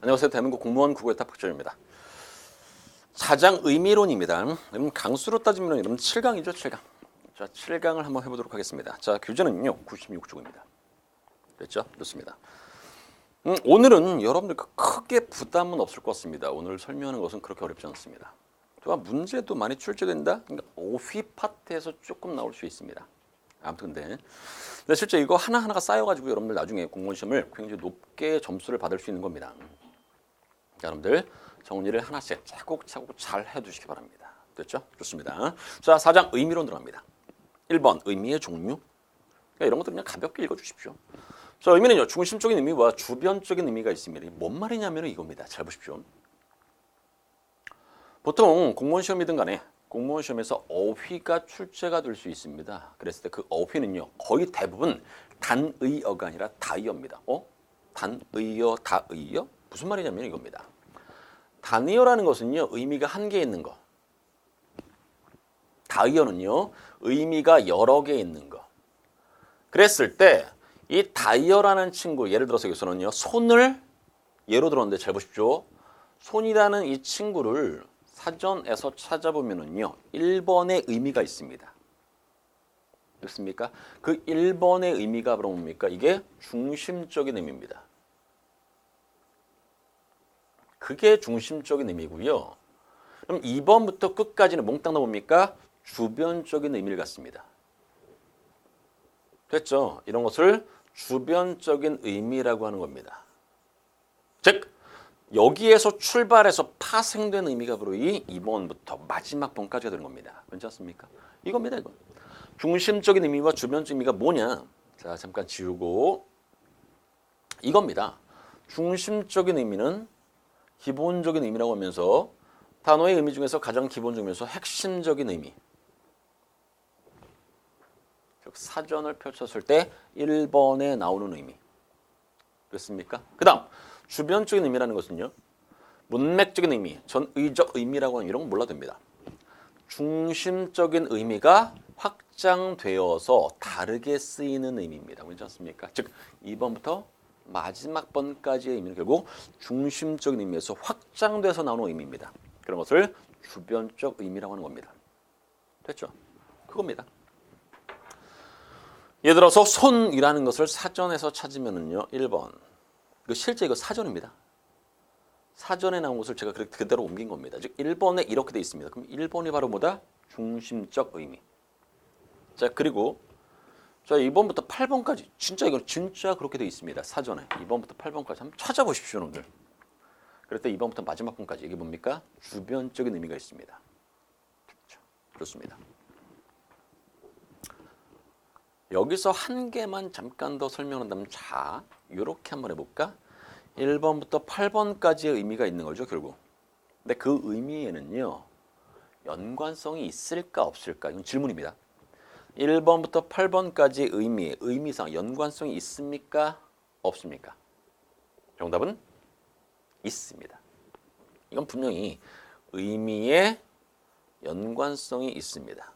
안녕하세요. 대한민국 공무원 국어회타 박철입니다. 사장 의미론입니다. 여러분 강수로 따지면 여러분 7강이죠, 7강. 자, 7강을 한번 해보도록 하겠습니다. 자, 교재는요 96쪽입니다. 됐죠? 좋습니다. 오늘은 여러분들 크게 부담은 없을 것 같습니다. 오늘 설명하는 것은 그렇게 어렵지 않습니다. 또한 문제도 많이 출제된다. 그러니까 오휘 파트에서 조금 나올 수 있습니다. 아무튼 근데 실제 이거 하나하나가 쌓여가지고 여러분들 나중에 공무원 시험을 굉장히 높게 점수를 받을 수 있는 겁니다. 여러분들 정리를 하나씩 차곡차곡 잘 해두시기 바랍니다. 됐죠? 좋습니다. 자, 4장 의미론 들어갑니다. 1번 의미의 종류. 그러니까 이런 것들 그냥 가볍게 읽어주십시오. 자, 의미는요 중심적인 의미와 주변적인 의미가 있습니다. 뭔 말이냐면 이겁니다. 잘 보십시오. 보통 공무원 시험이든 간에 공무원 시험에서 어휘가 출제가 될 수 있습니다. 그랬을 때 그 어휘는요 거의 대부분 단의어가 아니라 다의어입니다. 단의어, 다의어? 무슨 말이냐면 이겁니다. 단의어라는 것은요 의미가 한 개 있는 거. 다의어는요 의미가 여러 개 있는 거. 그랬을 때 이 다의어라는 친구, 예를 들어서 여기서는요 손을 예로 들었는데 잘 보십시오. 손이라는 이 친구를 사전에서 찾아보면은요 1번의 의미가 있습니다. 그렇습니까? 그 1번의 의미가 바로 뭡니까? 이게 중심적인 의미입니다. 그게 중심적인 의미고요. 그럼 2번부터 끝까지는 몽땅 뭡니까? 주변적인 의미를 갖습니다. 됐죠? 이런 것을 주변적인 의미라고 하는 겁니다. 즉 여기에서 출발해서 파생된 의미가 바로 이 2번부터 마지막 번까지가 되는 겁니다. 괜찮습니까? 이겁니다. 이거. 중심적인 의미와 주변적인 의미가 뭐냐? 자, 잠깐 지우고 이겁니다. 중심적인 의미는 기본적인 의미라고 하면서 단어의 의미 중에서 가장 기본적이면서 핵심적인 의미. 즉 사전을 펼쳤을 때 1번에 나오는 의미. 그렇습니까? 그 다음 주변적인 의미라는 것은요. 문맥적인 의미, 전의적 의미라고 하는 이런 건 몰라도 됩니다. 중심적인 의미가 확장되어서 다르게 쓰이는 의미입니다. 그렇지 않습니까? 즉 2번부터 마지막 번까지의 의미는 결국 중심적인 의미에서 확장돼서 나오는 의미입니다. 그런 것을 주변적 의미라고 하는 겁니다. 됐죠? 그겁니다. 예를 들어서 손이라는 것을 사전에서 찾으면은요 1번. 실제 이거 사전입니다. 사전에 나온 것을 제가 그대로 옮긴 겁니다. 즉 1번에 이렇게 돼 있습니다. 그럼 1번이 바로 뭐다? 중심적 의미. 자, 그리고 자 2번부터 8번까지 진짜 이건 진짜 그렇게 돼 있습니다. 사전에 2번부터 8번까지 한번 찾아보십시오, 여러분들. 그럴 때 2번부터 마지막 번까지 이게 뭡니까? 주변적인 의미가 있습니다. 그렇죠. 좋습니다. 여기서 한 개만 잠깐 더 설명한다면 자, 이렇게 한번 해볼까? 1번부터 8번까지의 의미가 있는 거죠, 결국. 근데 그 의미에는요, 연관성이 있을까 없을까? 이건 질문입니다. 1번부터 8번까지의 의미상 연관성이 있습니까? 없습니까? 정답은 있습니다. 이건 분명히 의미에 연관성이 있습니다.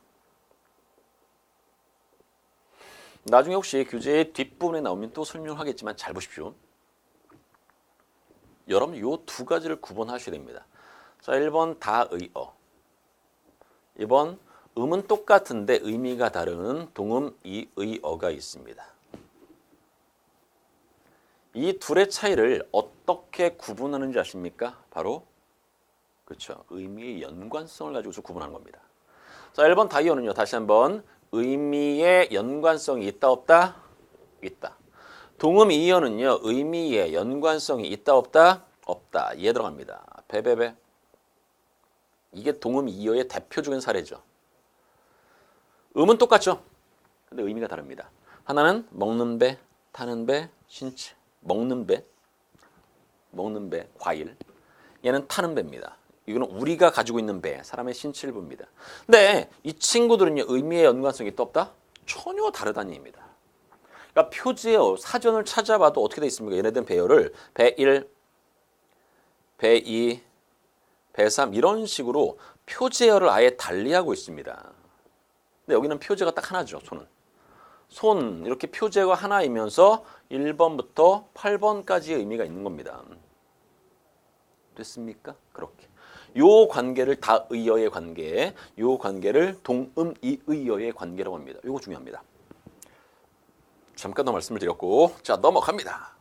나중에 혹시 교재의 뒷부분에 나오면 또 설명하겠지만 잘 보십시오. 여러분 요 두 가지를 구분하셔야 됩니다. 자, 1번 다의어. 2번 음은 똑같은데 의미가 다른 동음 이의어가 있습니다. 이 둘의 차이를 어떻게 구분하는지 아십니까? 바로 그렇죠. 의미의 연관성을 가지고서 구분하는 겁니다. 자, 1번 다의어는요. 다시 한번 의미의 연관성이 있다 없다? 있다. 동음 이어는요. 의미의 연관성이 있다 없다? 없다. 이해 들어갑니다. 배배배. 이게 동음 이어의 대표적인 사례죠. 음은 똑같죠. 근데 의미가 다릅니다. 하나는 먹는 배, 타는 배, 신체. 먹는 배, 과일. 얘는 타는 배입니다. 이거는 우리가 가지고 있는 배, 사람의 신체를 봅니다. 근데 이 친구들은요, 의미의 연관성이 있다 없다? 전혀 다르다는 얘기입니다. 그러니까 표지에요, 사전을 찾아봐도 어떻게 돼 있습니까? 얘네들은 배열을 배 1, 배 2, 배 3 이런 식으로 표제열을 아예 달리하고 있습니다. 근데 여기는 표제가 딱 하나죠, 손은. 손 이렇게 표제가 하나이면서 1번부터 8번까지의 의미가 있는 겁니다. 됐습니까? 그렇게. 요 관계를 다의어의 관계, 요 관계를 동음이의어의 관계라고 합니다. 요거 중요합니다. 잠깐 더 말씀을 드렸고, 자 넘어갑니다.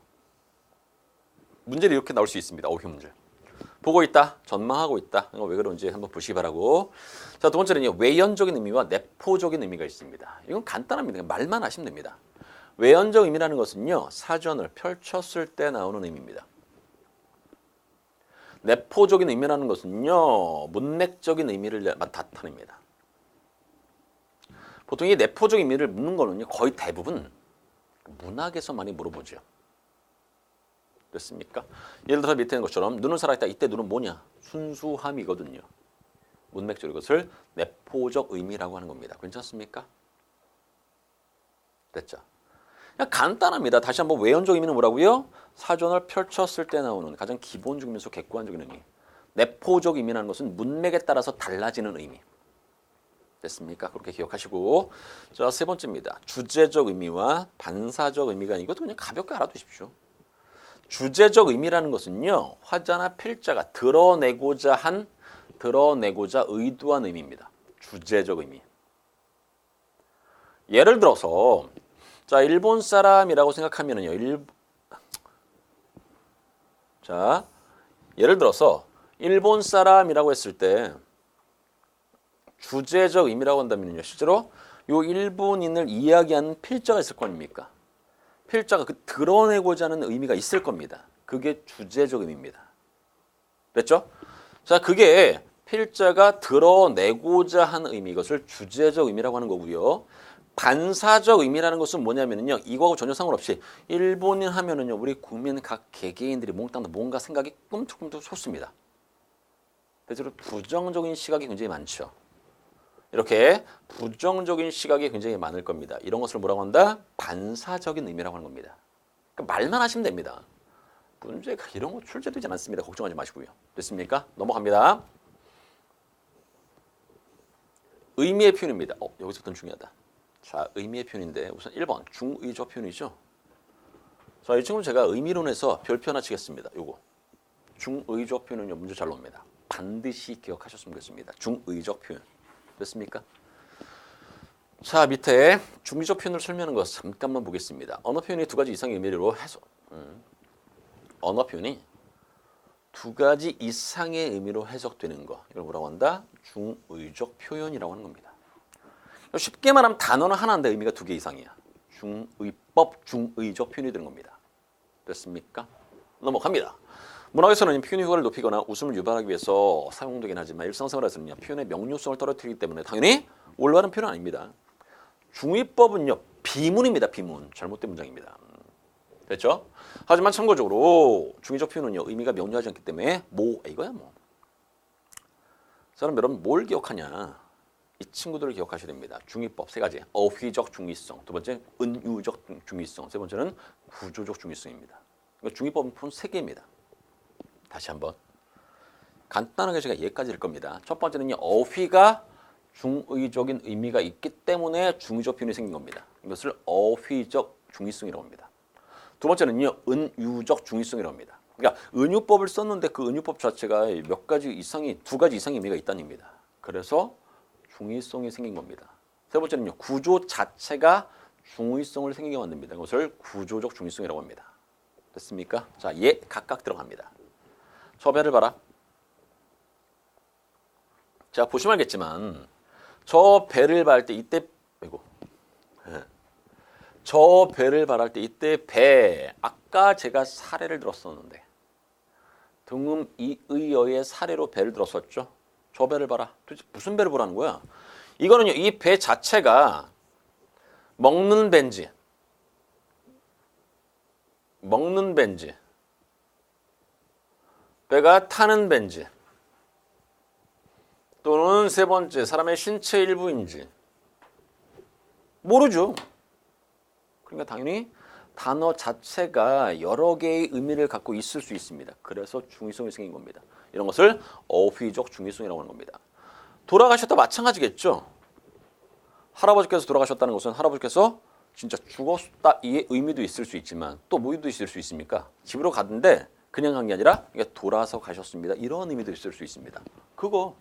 문제를 이렇게 나올 수 있습니다. 어휘 문제. 보고 있다, 전망하고 있다. 이거 왜 그런지 한번 보시기 바라고. 자, 두 번째는요, 외연적인 의미와 내포적인 의미가 있습니다. 이건 간단합니다. 말만 하시면 됩니다. 외연적 의미라는 것은요, 사전을 펼쳤을 때 나오는 의미입니다. 내포적인 의미라는 것은요, 문맥적인 의미를 나타냅니다. 보통 이 내포적 의미를 묻는 거는요, 거의 대부분 문학에서 많이 물어보죠. 됐습니까? 예를 들어서 밑에 있는 것처럼 눈은 살아있다. 이때 눈은 뭐냐? 순수함이거든요. 문맥적인 것을 내포적 의미라고 하는 겁니다. 괜찮습니까? 됐죠? 그냥 간단합니다. 다시 한번 외연적 의미는 뭐라고요? 사전을 펼쳤을 때 나오는 가장 기본적이면서 객관적인 의미. 내포적 의미라는 것은 문맥에 따라서 달라지는 의미. 됐습니까? 그렇게 기억하시고. 자, 세 번째입니다. 주제적 의미와 반사적 의미가 이것도 그냥 가볍게 알아두십시오. 주제적 의미라는 것은요, 화자나 필자가 드러내고자 의도한 의미입니다. 주제적 의미. 예를 들어서, 자, 일본 사람이라고 생각하면은요, 자, 예를 들어서, 일본 사람이라고 했을 때, 주제적 의미라고 한다면요, 실제로 요 일본인을 이야기하는 필자가 있을 거 아닙니까? 필자가 그 드러내고자 하는 의미가 있을 겁니다. 그게 주제적 의미입니다. 됐죠? 자, 그게 필자가 드러내고자 하는 의미, 이것을 주제적 의미라고 하는 거고요. 반사적 의미라는 것은 뭐냐면요, 이거하고 전혀 상관없이 일본인 하면은요, 우리 국민 각 개개인들이 몽땅 뭔가 생각이 꿈틀꿈틀 솟습니다. 대체로 부정적인 시각이 굉장히 많죠. 이렇게 부정적인 시각이 굉장히 많을 겁니다. 이런 것을 뭐라고 한다? 반사적인 의미라고 하는 겁니다. 그러니까 말만 하시면 됩니다. 문제가 이런 거 출제되지 않습니다. 걱정하지 마시고요. 됐습니까? 넘어갑니다. 의미의 표현입니다. 여기서부터 중요하다. 자, 의미의 표현인데 우선 1번 중의적 표현이죠. 자, 이 친구는 제가 의미론에서 별표 하나 치겠습니다. 요거 중의적 표현은요, 문제 잘 나옵니다. 반드시 기억하셨으면 좋겠습니다. 중의적 표현. 됐습니까? 자, 밑에 중의적 표현을 설명하는 것 잠깐만 보겠습니다. 언어 표현이 두 가지 이상의 의미로 해서 언어 표현이 두 가지 이상의 의미로 해석되는 거, 이걸 뭐라고 한다? 중의적 표현이라고 하는 겁니다. 쉽게 말하면 단어는 하나인데 의미가 두 개 이상이야. 중의법, 중의적 표현이 되는 겁니다. 됐습니까? 넘어갑니다. 문학에서는 표현 효과를 높이거나 웃음을 유발하기 위해서 사용되긴 하지만 일상생활에서는요, 표현의 명료성을 떨어뜨리기 때문에 당연히 올바른 표현은 아닙니다. 중의법은요, 비문입니다. 비문. 잘못된 문장입니다. 됐죠? 하지만 참고적으로 중의적 표현은요, 의미가 명료하지 않기 때문에 이거야 뭐. 사람 여러분 뭘 기억하냐? 이 친구들을 기억하셔야 됩니다. 중의법 세 가지. 어휘적 중의성, 두 번째 은유적 중의성, 세 번째는 구조적 중의성입니다. 중의법은 총 세 개입니다. 다시 한번 간단하게 제가 얘기까지 할 겁니다. 첫 번째는요, 어휘가 중의적인 의미가 있기 때문에 중의적 표현이 생긴 겁니다. 이것을 어휘적 중의성이라고 합니다. 두 번째는요, 은유적 중의성이라고 합니다. 그러니까 은유법을 썼는데 그 은유법 자체가 두 가지 이상의 의미가 있다는 얘기입니다. 그래서 중의성이 생긴 겁니다. 세 번째는요, 구조 자체가 중의성을 생기게 만듭니다. 이것을 구조적 중의성이라고 합니다. 됐습니까? 자, 각각 들어갑니다. 저 배를 봐라. 자, 보시면 알겠지만 저 배를 바랄 때 이때 저 배를 바랄 때 이때 배, 아까 제가 사례를 들었었는데 등음이의어의 사례로 배를 들었었죠. 저 배를 봐라. 도대체 무슨 배를 보라는 거야? 이거는요, 이 배 자체가 먹는 벤지, 배가 타는 벤지, 또는 세 번째 사람의 신체 일부인지 모르죠. 그러니까 당연히 단어 자체가 여러 개의 의미를 갖고 있을 수 있습니다. 그래서 중의성이 생긴 겁니다. 이런 것을 어휘적 중의성이라고 하는 겁니다. 돌아가셨다 마찬가지겠죠. 할아버지께서 돌아가셨다는 것은 할아버지께서 진짜 죽었다 이 의미도 있을 수 있지만 또 뭐 의미도 있을 수 있습니까? 집으로 갔는데 그냥 간 게 아니라 돌아서 가셨습니다. 이런 의미도 있을 수 있습니다. 그거.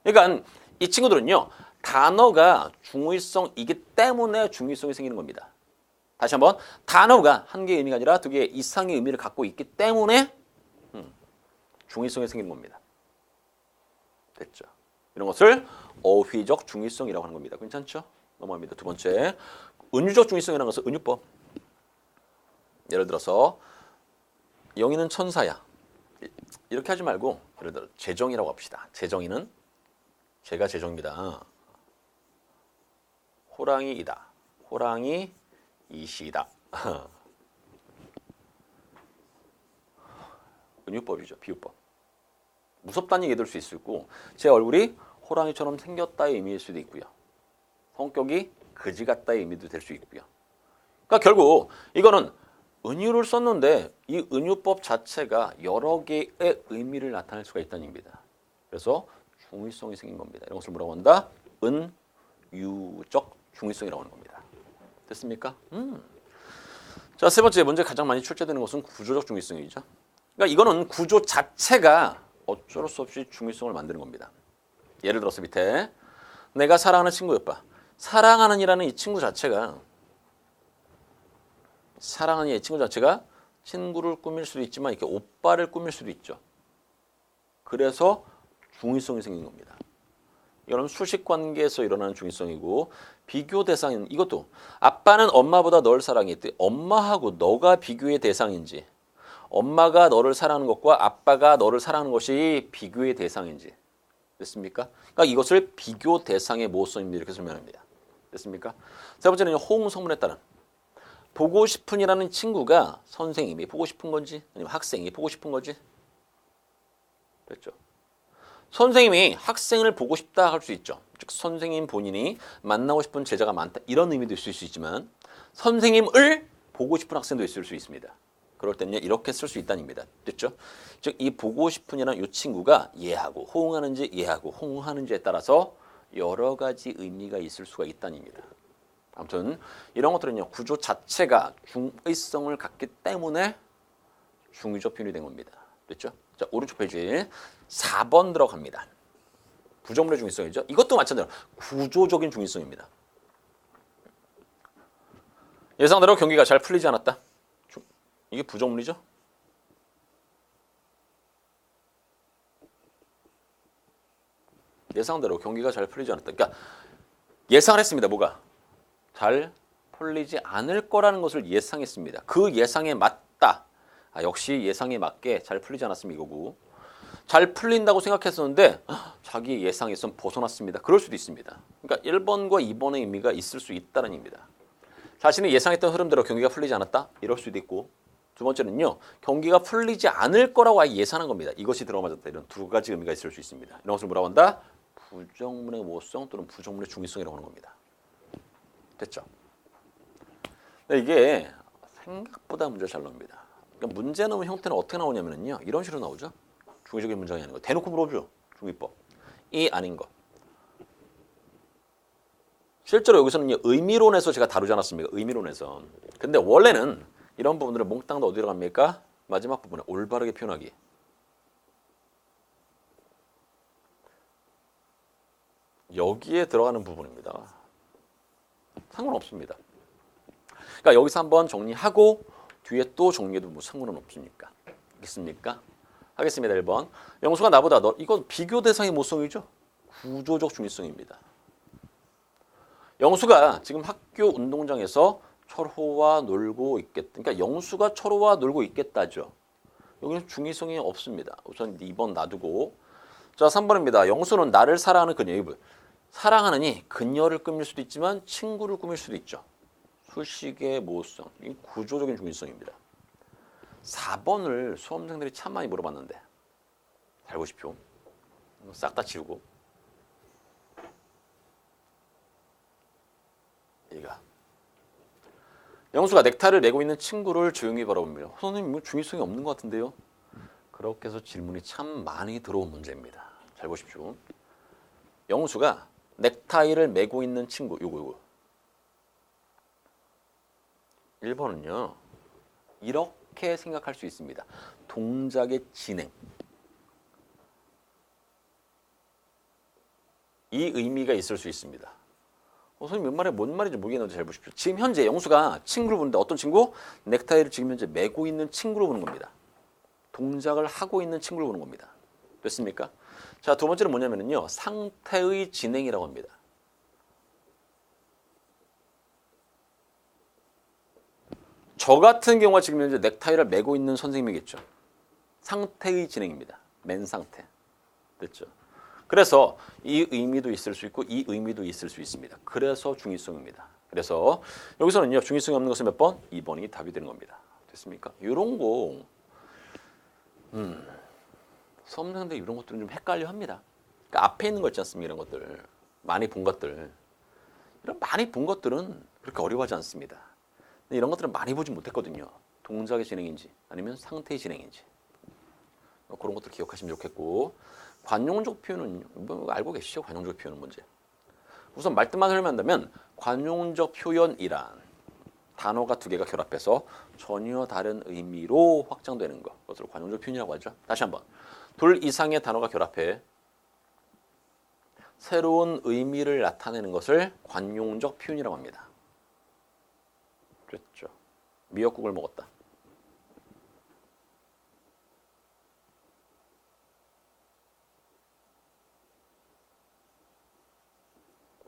그러니까 이 친구들은요. 단어가 중의성이기 때문에 중의성이 생기는 겁니다. 다시 한번 단어가 한 개의 의미가 아니라 두 개의 이상의 의미를 갖고 있기 때문에 중의성이 생기는 겁니다. 됐죠? 이런 것을 어휘적 중의성이라고 하는 겁니다. 괜찮죠? 넘어갑니다. 두 번째, 은유적 중의성이라는 것은 은유법. 예를 들어서 영희는 천사야. 이렇게 하지 말고 예를 들어 재정이라고 합시다. 재정이는 제가 재정입니다. 호랑이이다. 호랑이 이시이다. 은유법이죠. 비유법. 무섭다는 얘기 될 수 있을 거고 제 얼굴이 호랑이처럼 생겼다의 의미일 수도 있고요. 성격이 그지 같다의 의미도 될 수 있고요. 그러니까 결국 이거는 은유를 썼는데 이 은유법 자체가 여러 개의 의미를 나타낼 수가 있다는 얘기입니다. 그래서 중의성이 생긴 겁니다. 이런 것을 뭐라고 한다? 은유적 중의성이라고 하는 겁니다. 됐습니까? 자, 세 번째 문제 가장 많이 출제되는 것은 구조적 중의성이죠. 그러니까 이거는 구조 자체가 어쩔 수 없이 중의성을 만드는 겁니다. 예를 들어서 밑에 내가 사랑하는 친구였다. 사랑하는이라는 이 친구 자체가 사랑하는 이 친구 자체가 친구를 꾸밀 수도 있지만 이렇게 오빠를 꾸밀 수도 있죠. 그래서 중의성이 생긴 겁니다. 이거는 수식 관계에서 일어나는 중의성이고 비교 대상인 이것도 아빠는 엄마보다 널 사랑해. 엄마하고 너가 비교의 대상인지 엄마가 너를 사랑하는 것과 아빠가 너를 사랑하는 것이 비교의 대상인지 됐습니까? 그러니까 이것을 비교 대상의 모성입니다. 이렇게 설명합니다. 됐습니까? 세 번째는 호응 성문에 따른 보고 싶은이라는 친구가 선생님이 보고 싶은 건지 아니면 학생이 보고 싶은 건지 됐죠? 선생님이 학생을 보고 싶다 할 수 있죠. 즉 선생님 본인이 만나고 싶은 제자가 많다 이런 의미도 있을 수 있지만 선생님을 보고 싶은 학생도 있을 수 있습니다. 그럴 때는 이렇게 쓸 수 있다는 겁니다. 됐죠? 즉 이 보고 싶은이라는 이 친구가 얘하고 호응하는지 얘하고 호응하는지에 따라서 여러 가지 의미가 있을 수가 있다는 겁니다. 아무튼 이런 것들은요 구조 자체가 중의성을 갖기 때문에 중의적 표현이 된 겁니다. 됐죠? 자 오른쪽 페이지 4번 들어갑니다. 부정문의 중의성이죠. 이것도 마찬가지로 구조적인 중의성입니다. 예상대로 경기가 잘 풀리지 않았다. 이게 부정문이죠. 예상대로 경기가 잘 풀리지 않았다. 그러니까 예상을 했습니다. 뭐가? 잘 풀리지 않을 거라는 것을 예상했습니다. 그 예상에 맞다. 역시 예상에 맞게 잘 풀리지 않았으면 이거고 잘 풀린다고 생각했었는데 자기 예상에선 벗어났습니다. 그럴 수도 있습니다. 그러니까 1번과 2번의 의미가 있을 수 있다는 의미입니다. 자신이 예상했던 흐름대로 경기가 풀리지 않았다. 이럴 수도 있고 두 번째는요. 경기가 풀리지 않을 거라고 아예 예상한 겁니다. 이것이 들어맞았다. 이런 두 가지 의미가 있을 수 있습니다. 이런 것을 뭐라고 한다? 부정문의 모성 또는 부정문의 중의성이라고 하는 겁니다. 됐죠? 근데 이게 생각보다 문제가 잘 나옵니다. 그러니까 문제 나오는 형태는 어떻게 나오냐면요. 이런 식으로 나오죠. 중의적인 문장이 아닌 거. 대놓고 물어보죠. 중의법. 이 아닌 것. 실제로 여기서는 의미론에서 제가 다루지 않았습니까? 의미론에서. 근데 원래는 이런 부분들을 몽땅 다 어디로 갑니까? 마지막 부분에 올바르게 표현하기. 여기에 들어가는 부분입니다. 상관없습니다. 그러니까 여기서 한번 정리하고 뒤에 또 정리해도 뭐 상관은 없으니까. 알겠습니까? 하겠습니다. 1번. 영수가 나보다 이건 비교 대상의 모성이죠. 구조적 중의성입니다. 영수가 지금 학교 운동장에서 철호와 놀고 있겠다. 그러니까 영수가 철호와 놀고 있겠다죠. 여기는 중의성이 없습니다. 우선 2번 놔두고 자 3번입니다. 영수는 나를 사랑하는 그녀. 사랑하느니 그녀를 꾸밀 수도 있지만 친구를 꾸밀 수도 있죠. 수식의 모성. 이 구조적인 중의성입니다. 4번을 수험생들이 참 많이 물어봤는데 잘 보십시오. 싹 다 지우고 얘가 영수가 넥타이를 메고 있는 친구를 조용히 바라봅니다. 선생님 이거 중의성이 없는 것 같은데요. 그렇게 해서 질문이 참 많이 들어온 문제입니다. 잘 보십시오. 영수가 넥타이를 메고 있는 친구 요거 1번은요. 이렇게 이렇게 생각할 수 있습니다. 동작의 진행. 이 의미가 있을 수 있습니다. 선생님 뭔 말인지 모르겠는데 잘 보십시오. 지금 현재 영수가 친구를 보는데 어떤 친구? 넥타이를 지금 현재 메고 있는 친구를 보는 겁니다. 동작을 하고 있는 친구를 보는 겁니다. 됐습니까? 자, 두 번째는 뭐냐면요. 상태의 진행이라고 합니다. 저 같은 경우가 지금 현재 넥타이를 메고 있는 선생님이겠죠. 상태의 진행입니다. 맨 상태. 됐죠? 그래서 이 의미도 있을 수 있고 이 의미도 있을 수 있습니다. 그래서 중의성입니다. 그래서 여기서는요. 중의성이 없는 것은 몇 번? 2번이 답이 되는 겁니다. 됐습니까? 이런 거 수험생들 이런 것들은 좀 헷갈려 합니다. 그러니까 앞에 있는 거 있지 않습니까? 이런 것들. 많이 본 것들. 이런 많이 본 것들은 그렇게 어려워하지 않습니다. 근데 이런 것들은 많이 보지 못했거든요. 동작의 진행인지 아니면 상태의 진행인지. 그런 것들 기억하시면 좋겠고 관용적 표현은 뭐 알고 계시죠? 관용적 표현은 뭔지. 우선 말뜻만 설명한다면 관용적 표현이란 단어가 두 개가 결합해서 전혀 다른 의미로 확장되는 것. 그것을 관용적 표현이라고 하죠. 다시 한번. 둘 이상의 단어가 결합해 새로운 의미를 나타내는 것을 관용적 표현이라고 합니다. 그렇죠. 미역국을 먹었다.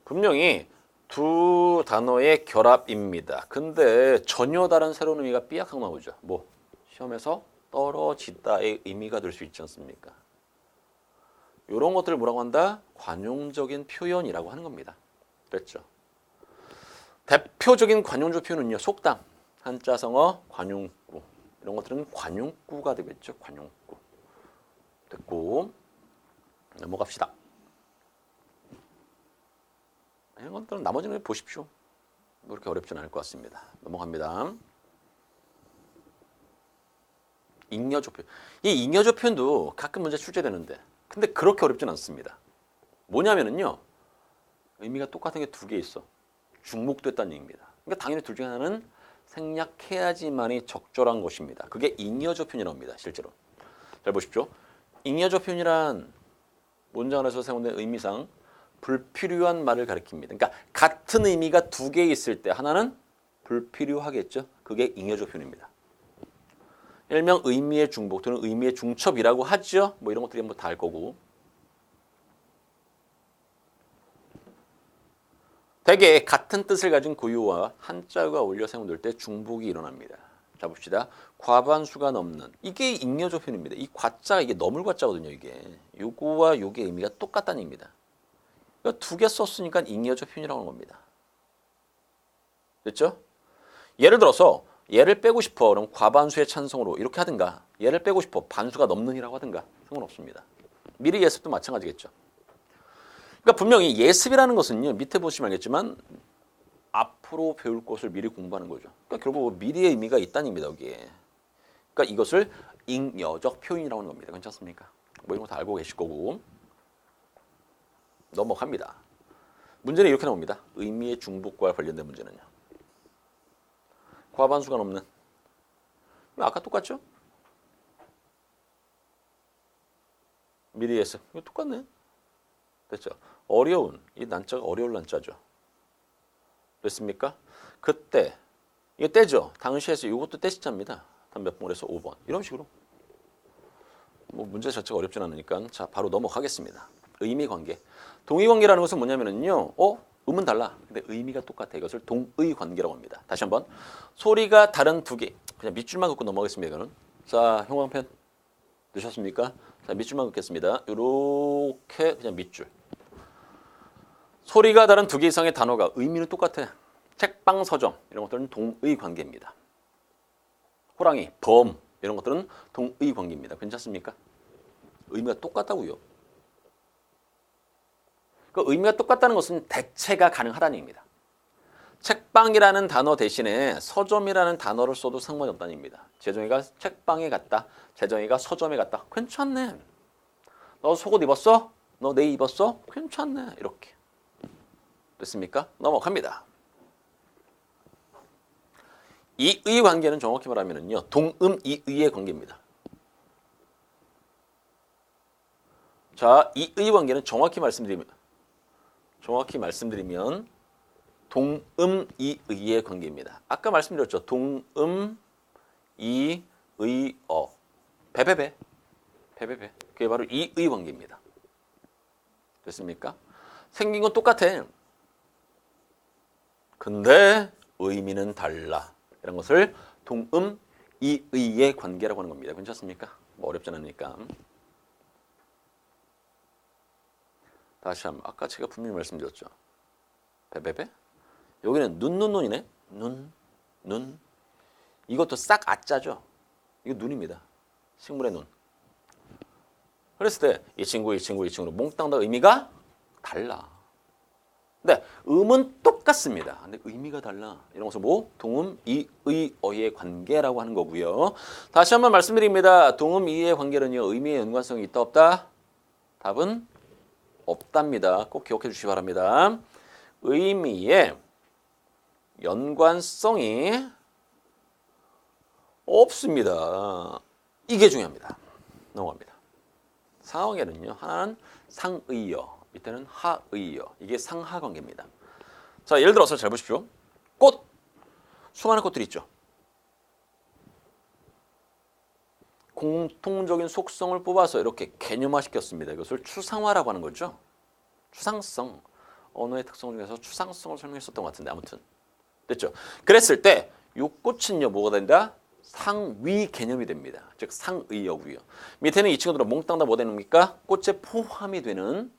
분명히 두 단어의 결합입니다. 근데 전혀 다른 새로운 의미가 삐약하게 나오죠. 뭐 시험에서 떨어지다의 의미가 될 수 있지 않습니까? 이런 것들을 뭐라고 한다? 관용적인 표현이라고 하는 겁니다. 됐죠? 대표적인 관용적 표현은요. 속담, 한자성어, 관용구. 이런 것들은 관용구가 되겠죠. 관용구. 됐고 넘어갑시다. 이런 것들은 나머지는 보십시오. 그렇게 어렵지는 않을 것 같습니다. 넘어갑니다. 잉여조 표현. 이 잉여조 표현도 가끔 문제 출제되는데 근데 그렇게 어렵지는 않습니다. 뭐냐면은요. 의미가 똑같은 게 두 개 있어. 중복됐다는 얘기입니다. 그러니까 당연히 둘 중에 하나는 생략해야지만이 적절한 것입니다. 그게 잉여조 표현이라고 합니다. 실제로. 잘 보십시오. 잉여조 표현이란 문장 안에서 사용된 의미상 불필요한 말을 가리킵니다. 그러니까 같은 의미가 두 개 있을 때 하나는 불필요하겠죠. 그게 잉여조 표현입니다. 일명 의미의 중복 또는 의미의 중첩이라고 하죠. 뭐 이런 것들이 뭐 다 할 거고. 대개 같은 뜻을 가진 고유어와 한자어가 어울려 사용될 때 중복이 일어납니다. 자 봅시다. 과반수가 넘는 이게 잉여조 표현입니다. 이 과자가 이게 넘을 과자거든요. 이게 요거와 요게 의미가 똑같다는 얘기입니다. 그러니까 두 개 썼으니까 잉여조 표현이라고 하는 겁니다. 됐죠? 예를 들어서 얘를 빼고 싶어. 그럼 과반수의 찬성으로 이렇게 하든가 얘를 빼고 싶어. 반수가 넘는이라고 하든가 상관없습니다. 미리 예습도 마찬가지겠죠. 그러니까 분명히 예습이라는 것은요. 밑에 보시면 알겠지만 앞으로 배울 것을 미리 공부하는 거죠. 그러니까 결국 미리의 의미가 있다는 의미다. 여기에. 그러니까 이것을 잉여적 표현이라고 하는 겁니다. 괜찮습니까? 뭐 이런 거 다 알고 계실 거고. 넘어갑니다. 문제는 이렇게 나옵니다. 의미의 중복과 관련된 문제는요. 과반수가 넘는. 아까 똑같죠? 미리 예습. 이거 똑같네. 됐죠? 어려운. 이 난자가 어려울 난자죠. 됐습니까? 그때 이거 떼죠. 당시에서 이것도 떼시자입니다. 몇 번을 해서 5번. 이런 식으로. 뭐 문제 자체가 어렵진 않으니까 자 바로 넘어가겠습니다. 의미 관계. 동의 관계라는 것은 뭐냐면은요. 음은 달라. 근데 의미가 똑같아. 이것을 동의 관계라고 합니다. 다시 한번. 소리가 다른 두 개. 그냥 밑줄만 긋고 넘어가겠습니다. 이거는. 자, 형광펜 넣으셨습니까? 자, 밑줄만 긋겠습니다. 이렇게 그냥 밑줄. 소리가 다른 두 개 이상의 단어가 의미는 똑같아. 책방, 서점 이런 것들은 동의 관계입니다. 호랑이, 범 이런 것들은 동의 관계입니다. 괜찮습니까? 의미가 똑같다고요. 그 의미가 똑같다는 것은 대체가 가능하다는 얘기입니다. 책방이라는 단어 대신에 서점이라는 단어를 써도 상관이 없다는 얘기입니다. 재정이가 책방에 갔다. 재정이가 서점에 갔다. 괜찮네. 너 속옷 입었어? 너 내일 입었어? 괜찮네. 이렇게. 됐습니까? 넘어갑니다. 이의 관계는 정확히 말하면요. 동음 이의의 관계입니다. 자, 이의 관계는 정확히 말씀드리면 동음 이의의 관계입니다. 아까 말씀드렸죠. 동음 이의어. 배배배. 그게 바로 이의 관계입니다. 됐습니까? 생긴 건 똑같아. 근데 의미는 달라. 이런 것을 동음 이의의 관계라고 하는 겁니다. 괜찮습니까? 뭐 어렵지 않으니까. 다시 한번 아까 제가 분명히 말씀드렸죠. 배배배. 여기는 눈이네. 눈. 이것도 싹 아짜죠. 이거 눈입니다. 식물의 눈. 그랬을 때 이 친구로 몽땅 다 의미가 달라. 근데 음은 똑같습니다. 근데 의미가 달라. 이런 것을 뭐 동음 이의어의 관계라고 하는 거고요. 다시 한번 말씀드립니다. 동음 이의의 관계는요. 의미의 연관성이 있다 없다? 답은 없답니다. 꼭 기억해 주시기 바랍니다. 의미의 연관성이 없습니다. 이게 중요합니다. 넘어갑니다. 상하관계는요. 하나는 상의어, 밑에는 하의어. 이게 상하관계입니다. 자, 예를 들어서 잘 보십시오. 꽃, 수많은 꽃들이 있죠. 공통적인 속성을 뽑아서 이렇게 개념화시켰습니다. 이것을 추상화라고 하는 거죠. 추상성, 언어의 특성 중에서 추상성을 설명했었던 것 같은데 아무튼 됐죠. 그랬을 때 이 꽃은요 뭐가 된다? 상위 개념이 됩니다. 즉 상의어고요. 밑에는 이 친구들은 몽땅 다 뭐 되는 겁니까? 꽃에 포함이 되는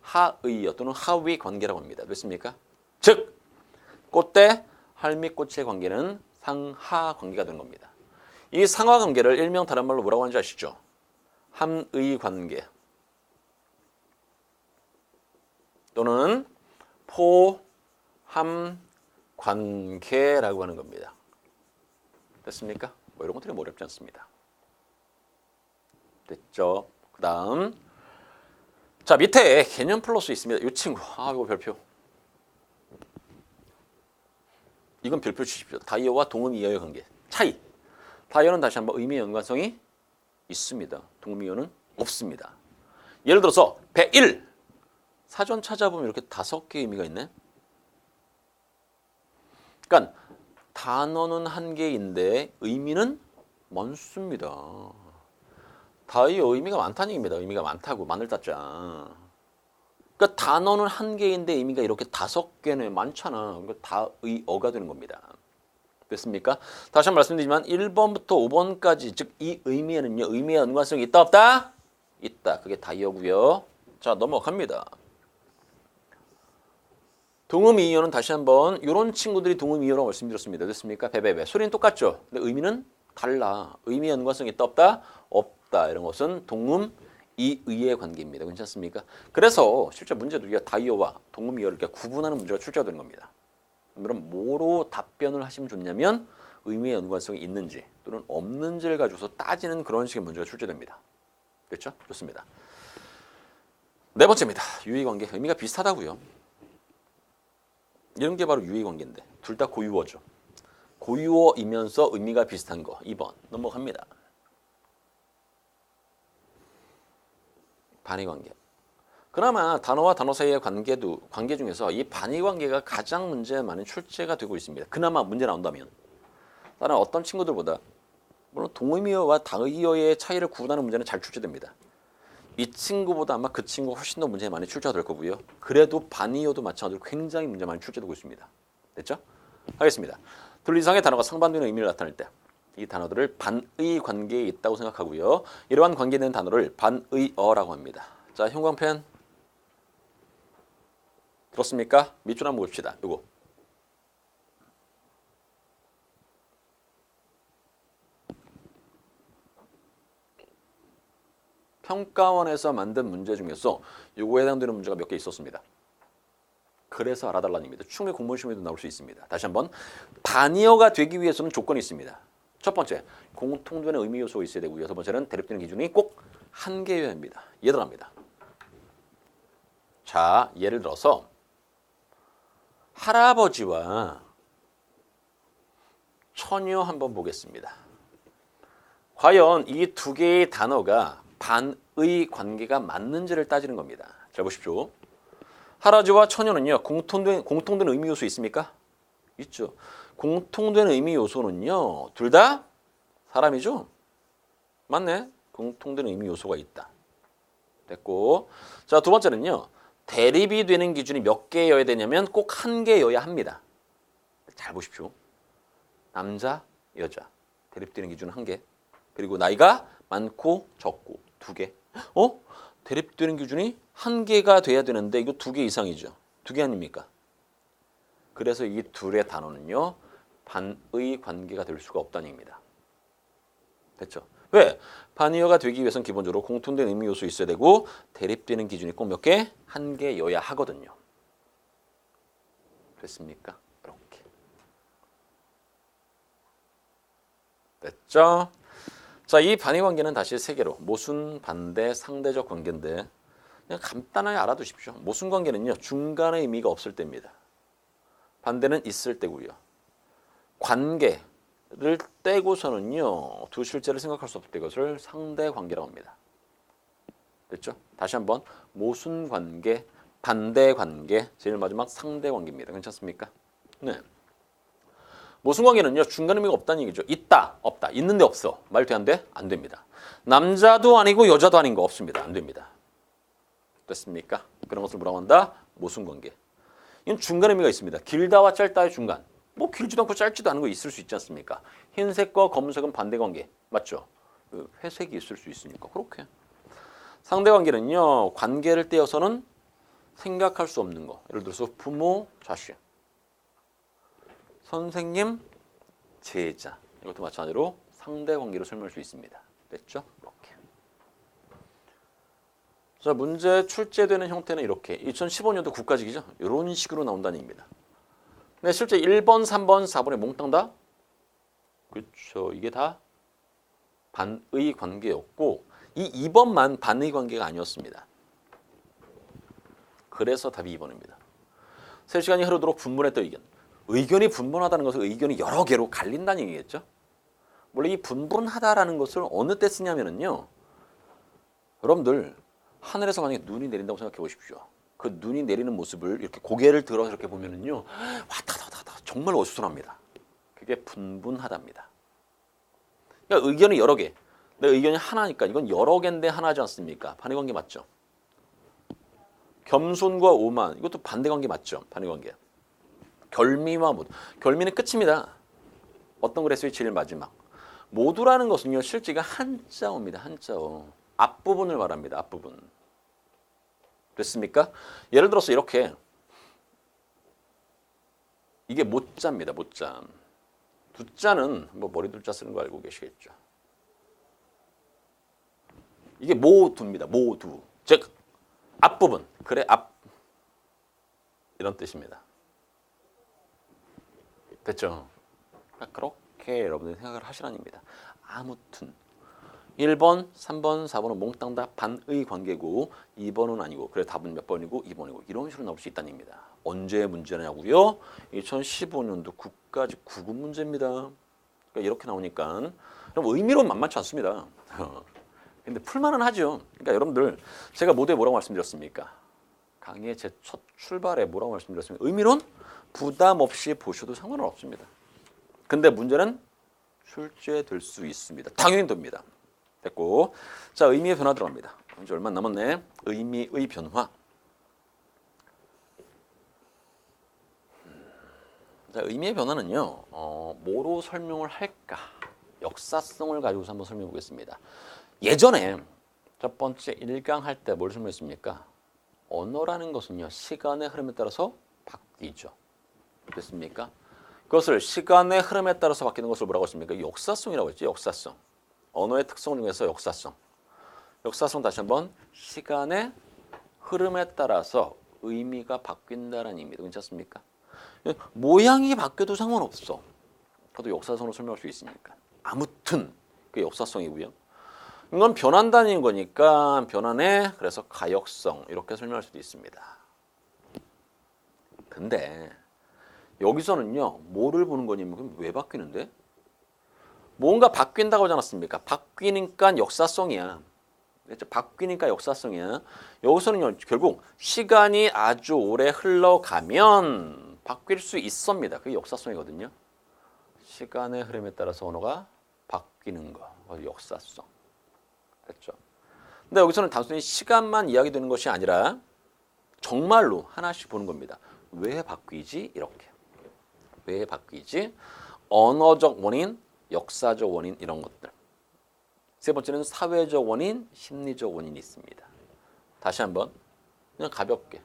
하의어 또는 하위 관계라고 합니다. 됐습니까? 즉 꽃대 할미꽃의 관계는 상하 관계가 되는 겁니다. 이 상하 관계를 일명 다른 말로 뭐라고 하는지 아시죠? 함의 관계 또는 포함 관계라고 하는 겁니다. 됐습니까? 뭐 이런 것들이 어렵지 않습니다. 됐죠? 그 다음 자 밑에 개념 플러스 있습니다. 이 친구 이거 별표 이건 별표 주십시오. 다이어와 동음이어의 관계 차이. 다이어는 다시 한번 의미의 연관성이 있습니다. 동음이어는 없습니다. 예를 들어서 배일 사전 찾아보면 이렇게 5개의 의미가 있네. 그러니까 단어는 한 개인데 의미는 많습니다. 다이어 의미가 많다는 얘기입니다. 의미가 많다고 마늘 따자. 그러니까 단어는 한 개인데 의미가 이렇게 5개네 많잖아. 그러니까 다의어가 되는 겁니다. 됐습니까? 다시 한번 말씀드리지만 1번부터 5번까지 즉 이 의미에는요. 의미의 연관성이 있다 없다? 있다. 그게 다이어고요. 자 넘어갑니다. 동음이어는 다시 한번 이런 친구들이 동음이어라고 말씀드렸습니다. 됐습니까? 배배배. 소리는 똑같죠. 근데 의미는 달라. 의미의 연관성이 있다 없다? 없다. 이런 것은 동음 이의의 관계입니다. 괜찮습니까? 그래서 실제 문제도 우리가 다이어와 동음이어를 이렇게 구분하는 문제가 출제가 되는 겁니다. 그럼 뭐로 답변을 하시면 좋냐면 의미의 연관성이 있는지 또는 없는지를 가지고서 따지는 그런 식의 문제가 출제됩니다. 그렇죠? 좋습니다. 네 번째입니다. 유의관계. 의미가 비슷하다고요. 이런 게 바로 유의관계인데 둘 다 고유어죠. 고유어이면서 의미가 비슷한 거 2번 넘어갑니다. 반의관계. 그나마 단어와 단어 사이의 관계 중에서 이 반의관계가 가장 문제에 많은 출제가 되고 있습니다. 그나마 문제 나온다면 다른 어떤 친구들보다 물론 동의어와 다의어의 차이를 구분하는 문제는 잘 출제됩니다. 이 친구보다 아마 그 친구가 훨씬 더 문제에 많이 출제가 될 거고요. 그래도 반의어도 마찬가지로 굉장히 문제 많이 출제되고 있습니다. 됐죠? 하겠습니다. 둘 이상의 단어가 상반되는 의미를 나타낼 때 이 단어들을 반의 관계에 있다고 생각하고요. 이러한 관계된 단어를 반의어라고 합니다. 자, 형광펜 들었습니까? 밑줄 한번 봅시다. 요거. 평가원에서 만든 문제 중에서 요거에 해당되는 문제가 몇 개 있었습니다. 그래서 알아달라는 얘기입니다. 충분히 공무원 시험에도 나올 수 있습니다. 다시 한번 반의어가 되기 위해서는 조건이 있습니다. 첫 번째, 공통되는 의미 요소가 있어야 되고요. 두 번째는 대립되는 기준이 꼭 한 개여야 합니다. 예를 합니다. 자, 예를 들어서 할아버지와 처녀 한번 보겠습니다. 과연 이 두 개의 단어가 반의 관계가 맞는지를 따지는 겁니다. 잘 보십시오. 하라지와 처녀는요, 공통된 의미 요소 있습니까? 있죠. 공통된 의미 요소는요, 둘 다 사람이죠? 맞네. 공통된 의미 요소가 있다. 됐고. 자, 두 번째는요, 대립이 되는 기준이 몇 개여야 되냐면 꼭 한 개여야 합니다. 잘 보십시오. 남자, 여자. 대립되는 기준은 한 개. 그리고 나이가 많고 적고 두 개. 대립되는 기준이 한 개가 돼야 되는데 이거 두 개 이상이죠. 두 개 아닙니까? 그래서 이 둘의 단어는요, 반의 관계가 될 수가 없다는 얘기입니다. 됐죠? 왜? 반의어가 되기 위해서는 기본적으로 공통된 의미 요소 있어야 되고 대립되는 기준이 꼭 몇 개? 한 개여야 하거든요. 됐습니까? 이렇게. 됐죠? 자, 이 반의 관계는 다시 세 개로 모순, 반대, 상대적 관계인데 그냥 간단하게 알아두십시오. 모순 관계는요, 중간의 의미가 없을 때입니다. 반대는 있을 때고요. 관계를 떼고서는요, 두 실제를 생각할 수 없을 때 이것을 상대 관계라고 합니다. 됐죠? 다시 한번 모순 관계, 반대 관계, 제일 마지막 상대 관계입니다. 괜찮습니까? 네. 모순 관계는요, 중간 의미가 없다는 얘기죠. 있다, 없다. 있는데 없어. 말 돼, 안 돼? 안 됩니다. 남자도 아니고 여자도 아닌 거 없습니다. 안 됩니다. 됐습니까? 그런 것을 뭐라고 한다? 모순 관계. 이건 중간 의미가 있습니다. 길다와 짧다의 중간. 뭐 길지도 않고 짧지도 않은 거 있을 수 있지 않습니까? 흰색과 검은색은 반대 관계. 맞죠? 회색이 있을 수 있으니까 그렇게. 상대 관계는요, 관계를 떼어서는 생각할 수 없는 거. 예를 들어서 부모, 자식. 선생님, 제자. 이것도 마찬가지로 상대 관계로 설명할 수 있습니다. 됐죠? 이렇게. 자, 문제 출제되는 형태는 이렇게 2015년도 국가직이죠. 이런 식으로 나온다는 얘기입니다. 근데 실제 1번, 3번, 4번에 몽땅 다 그렇죠. 이게 다 반의 관계였고 이 2번만 반의 관계가 아니었습니다. 그래서 답이 2번입니다. 3시간이 흐르도록 분분했던 의견. 의견이 분분하다는 것은 의견이 여러 개로 갈린다는 얘기겠죠. 원래 이 분분하다라는 것을 어느 때 쓰냐면요. 여러분들 하늘에서 만약에 눈이 내린다고 생각해 보십시오. 그 눈이 내리는 모습을 이렇게 고개를 들어서 이렇게 보면은요, 왔다다다다 정말 어수선합니다. 그게 분분하답니다. 그러니까 의견이 여러 개. 내 의견이 하나니까 이건 여러 개인데 하나지 않습니까? 반의 관계 맞죠? 겸손과 오만 이것도 반대 관계 맞죠? 반의 관계. 결미와 모두. 결미는 끝입니다. 어떤 그랬어요? 제일 마지막. 모두라는 것은요, 실제가 한자어입니다. 한자어. 앞부분을 말합니다. 앞부분. 됐습니까? 예를 들어서 이렇게 이게 모자입니다. 모자. 두자는 뭐 머리둘자 쓰는 거 알고 계시겠죠. 이게 모두입니다. 모두. 즉 앞부분. 그래 앞 이런 뜻입니다. 됐죠? 그렇게 여러분들이 생각을 하시라는 겁니다. 아무튼 1번, 3번, 4번은 몽땅 다 반의 관계고 2번은 아니고 그래 답은 몇 번이고 2번이고 이런 식으로 나올 수 있다는 얘기입니다. 언제 문제냐고요? 2015년도 국가직 9급 문제입니다. 그러니까 이렇게 나오니까 그럼 의미로는 만만치 않습니다. 근데 풀만은 하죠. 그러니까 여러분들 제가 모두에 뭐라고 말씀드렸습니까? 강의의 제 첫 출발에 뭐라고 말씀드렸습니까? 의미론 부담 없이 보셔도 상관은 없습니다. 근데 문제는 출제될 수 있습니다. 당연히 됩니다. 됐고, 자 의미의 변화 들어갑니다. 이제 얼마 남았네. 의미의 변화. 자 의미의 변화는요. 뭐로 설명을 할까? 역사성을 가지고서 한번 설명해 보겠습니다. 예전에 첫 번째 1강 할 때 뭘 설명했습니까? 언어라는 것은요. 시간의 흐름에 따라서 바뀌죠. 됐습니까? 그것을 시간의 흐름에 따라서 바뀌는 것을 뭐라고 했습니까? 역사성이라고 했죠. 역사성. 언어의 특성 중에서 역사성. 역사성 다시 한번 시간의 흐름에 따라서 의미가 바뀐다는 의미도 괜찮습니까? 모양이 바뀌어도 상관없어. 그래도 역사성으로 설명할 수 있으니까. 아무튼 그게 역사성이고요. 이건 변한다는 거니까 변환에 그래서 가역성 이렇게 설명할 수도 있습니다. 근데 여기서는요. 뭐를 보는 거냐면 왜 바뀌는데? 뭔가 바뀐다고 하지 않았습니까? 바뀌니까 역사성이야. 그렇죠? 바뀌니까 역사성이야. 여기서는 결국 시간이 아주 오래 흘러가면 바뀔 수 있습니다. 그게 역사성이거든요. 시간의 흐름에 따라서 언어가 바뀌는 거, 역사성. 됐죠? 근데 여기서는 단순히 시간만 이야기되는 것이 아니라 정말로 하나씩 보는 겁니다. 왜 바뀌지? 이렇게. 왜 바뀌지? 언어적 원인, 역사적 원인 이런 것들. 세 번째는 사회적 원인, 심리적 원인이 있습니다. 다시 한번 그냥 가볍게.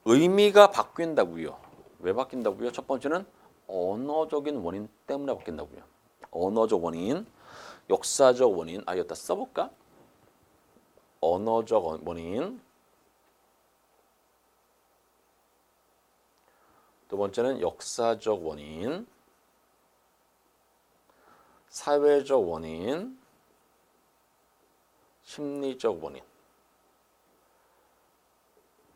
의미가 바뀐다고요. 왜 바뀐다고요? 첫 번째는 언어적인 원인 때문에 바뀐다고요. 언어적 원인, 역사적 원인. 여기다 써볼까? 언어적 원인. 두 번째는 역사적 원인, 사회적 원인, 심리적 원인.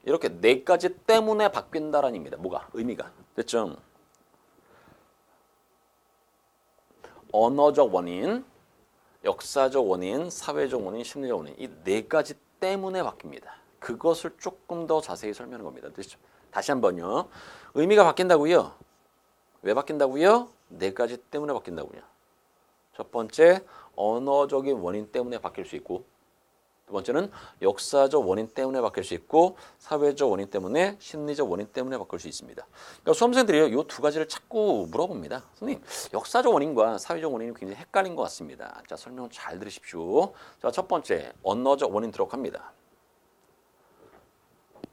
이렇게 네 가지 때문에 바뀐다라는 의미입니다. 뭐가? 의미가. 됐죠? 언어적 원인, 역사적 원인, 사회적 원인, 심리적 원인. 이 네 가지 때문에 바뀝니다. 그것을 조금 더 자세히 설명하는 겁니다. 됐죠? 다시 한번요. 의미가 바뀐다고요. 왜 바뀐다고요? 네 가지 때문에 바뀐다고요. 첫 번째, 언어적인 원인 때문에 바뀔 수 있고, 두 번째는 역사적 원인 때문에 바뀔 수 있고, 사회적 원인 때문에, 심리적 원인 때문에 바뀔 수 있습니다. 그러니까 수험생들이 이 두 가지를 자꾸 물어봅니다. 선생님, 역사적 원인과 사회적 원인이 굉장히 헷갈린 것 같습니다. 자, 설명 잘 들으십시오. 자, 첫 번째, 언어적 원인 들어갑니다.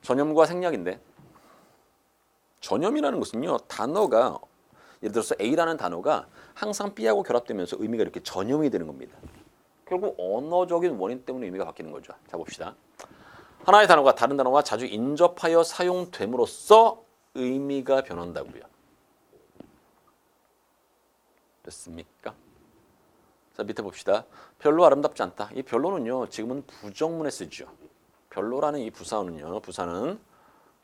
전염과 생략인데, 전염이라는 것은요, 단어가 예를 들어서 A라는 단어가 항상 B하고 결합되면서 의미가 이렇게 전염이 되는 겁니다. 결국 언어적인 원인 때문에 의미가 바뀌는 거죠. 자, 봅시다. 하나의 단어가 다른 단어와 자주 인접하여 사용됨으로써 의미가 변한다고요. 됐습니까? 자, 밑에 봅시다. 별로 아름답지 않다. 이 별로는요, 지금은 부정문에 쓰죠. 별로라는 이 부사는요, 부사는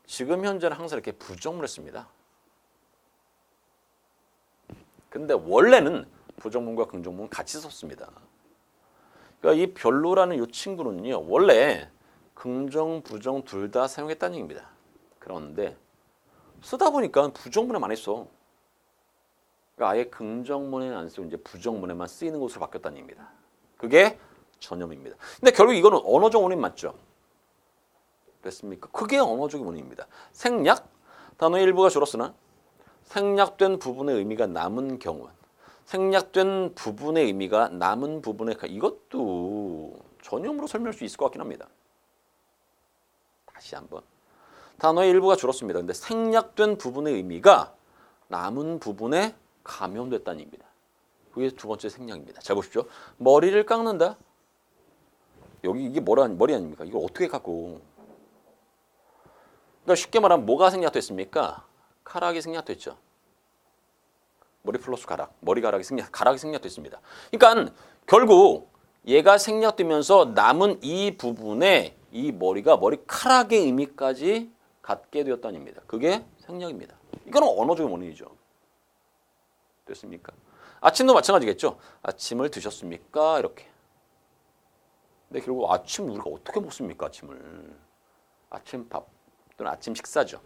지금 현재는 항상 이렇게 부정문에 씁니다. 근데 원래는 부정문과 긍정문 같이 썼습니다. 그러니까 이 별로라는 이 친구는요, 원래 긍정, 부정 둘 다 사용했다는 얘기입니다. 그런데 쓰다 보니까 부정문에 많이 써. 그러니까 아예 긍정문에는 안 쓰고 이제 부정문에만 쓰이는 것으로 바뀌었다는 얘기입니다. 그게 전염입니다. 근데 결국 이거는 언어적 원인 맞죠? 됐습니까? 그게 언어적인 원인입니다. 생략, 단어의 일부가 줄었으나 생략된 부분의 의미가 남은 경우, 생략된 부분의 의미가 남은 부분의 이것도 전염으로 설명할 수 있을 것 같긴 합니다. 다시 한번. 단어의 일부가 줄었습니다. 근데 생략된 부분의 의미가 남은 부분에 감염됐다는 얘기입니다. 그게 두 번째 생략입니다. 잘 보십시오. 머리를 깎는다. 여기 이게 머리 아닙니까? 이걸 어떻게 깎고? 그러니까 쉽게 말하면 뭐가 생략됐습니까? 가락이 생략됐죠. 머리 플러스 가락, 가락이 생략됐습니다. 그러니까 결국 얘가 생략되면서 남은 이 부분에 이 머리가 머리카락의 의미까지 갖게 되었다는 얘기입니다. 그게 생략입니다. 이거는 언어적인 원인이죠. 됐습니까? 아침도 마찬가지겠죠. 아침을 드셨습니까? 이렇게. 근데 결국 아침 우리가 어떻게 먹습니까? 아침을. 아침밥 또는 아침 식사죠.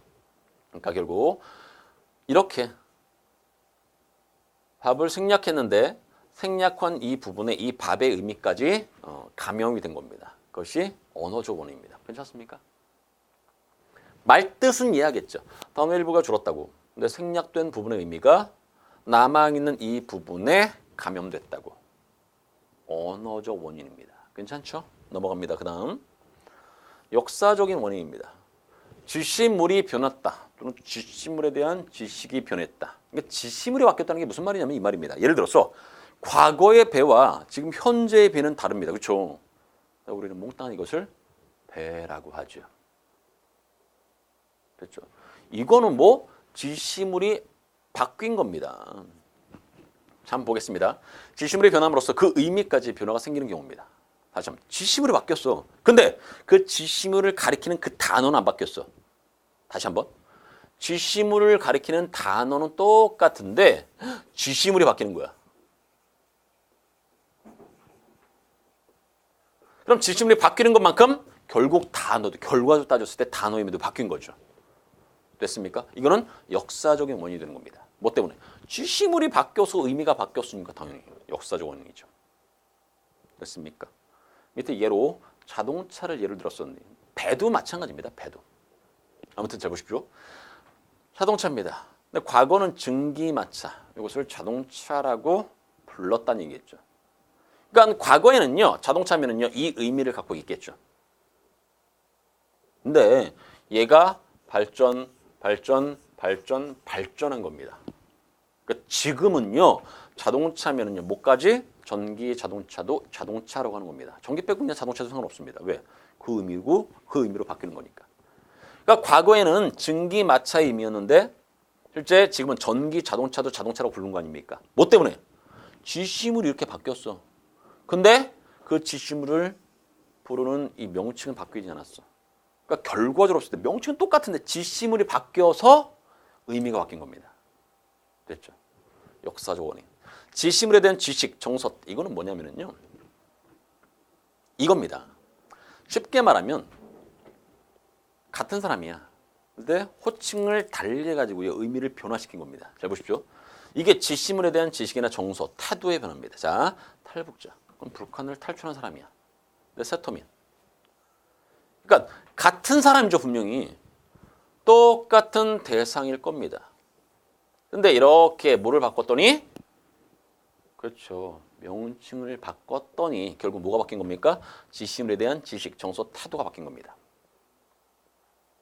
그러니까 결국 이렇게 밥을 생략했는데 생략한 이 부분에 이 밥의 의미까지 감염이 된 겁니다. 그것이 언어적 원인입니다. 괜찮습니까? 말뜻은 이해하겠죠. 단어 일부가 줄었다고. 근데 생략된 부분의 의미가 남아있는 이 부분에 감염됐다고. 언어적 원인입니다. 괜찮죠? 넘어갑니다. 그 다음 역사적인 원인입니다. 지시물이 변했다. 또는 지시물에 대한 지식이 변했다. 그러니까 지시물이 바뀌었다는 게 무슨 말이냐면 이 말입니다. 예를 들어서 과거의 배와 지금 현재의 배는 다릅니다. 그렇죠? 우리는 몽땅 이것을 배라고 하죠. 됐죠? 이거는 뭐 지시물이 바뀐 겁니다. 참 보겠습니다. 지시물이 변함으로써 그 의미까지 변화가 생기는 경우입니다. 다시 한번 지시물이 바뀌었어. 근데 그 지시물을 가리키는 그 단어는 안 바뀌었어. 다시 한번 지시물을 가리키는 단어는 똑같은데 지시물이 바뀌는 거야. 그럼 지시물이 바뀌는 것만큼 결국 단어도 결과도 따졌을 때 단어 의미도 바뀐 거죠. 됐습니까? 이거는 역사적인 원인이 되는 겁니다. 뭐 때문에? 지시물이 바뀌어서 의미가 바뀌었으니까 당연히 역사적 원인이죠. 됐습니까? 밑에 예로 자동차를 예를 들었었는데 배도 마찬가지입니다. 배도. 아무튼 잘 보십시오. 자동차입니다. 근데 과거는 증기마차, 이것을 자동차라고 불렀다는 얘기겠죠. 그러니까 과거에는요, 자동차면은요, 이 의미를 갖고 있겠죠. 근데 얘가 발전한 겁니다. 그러니까 지금은요, 자동차면은요, 뭐까지? 전기 자동차도 자동차라고 하는 겁니다. 전기 빼고 그냥 자동차도 상관없습니다. 왜? 그 의미고 그 의미로 바뀌는 거니까. 그러니까 과거에는 증기마차의 의미였는데 실제 지금은 전기 자동차도 자동차라고 부르는 거 아닙니까? 뭐 때문에? 지시물이 이렇게 바뀌었어. 근데 그 지시물을 부르는 이 명칭은 바뀌지 않았어. 그러니까 결과적으로 봤을 때 명칭은 똑같은데 지시물이 바뀌어서 의미가 바뀐 겁니다. 됐죠? 역사적 원인. 지시물에 대한 지식, 정서, 이거는 뭐냐면요. 이겁니다. 쉽게 말하면 같은 사람이야. 근데 호칭을 달리해가지고요. 의미를 변화시킨 겁니다. 잘 보십시오. 이게 지시물에 대한 지식이나 정서, 태도의 변화입니다. 자, 탈북자. 그럼 북한을 탈출한 사람이야. 근데 세터민. 그러니까 같은 사람이죠. 분명히. 똑같은 대상일 겁니다. 근데 이렇게 뭐를 바꿨더니 그렇죠. 명칭을 바꿨더니 결국 뭐가 바뀐 겁니까? 지시물에 대한 지식, 정서, 태도가 바뀐 겁니다.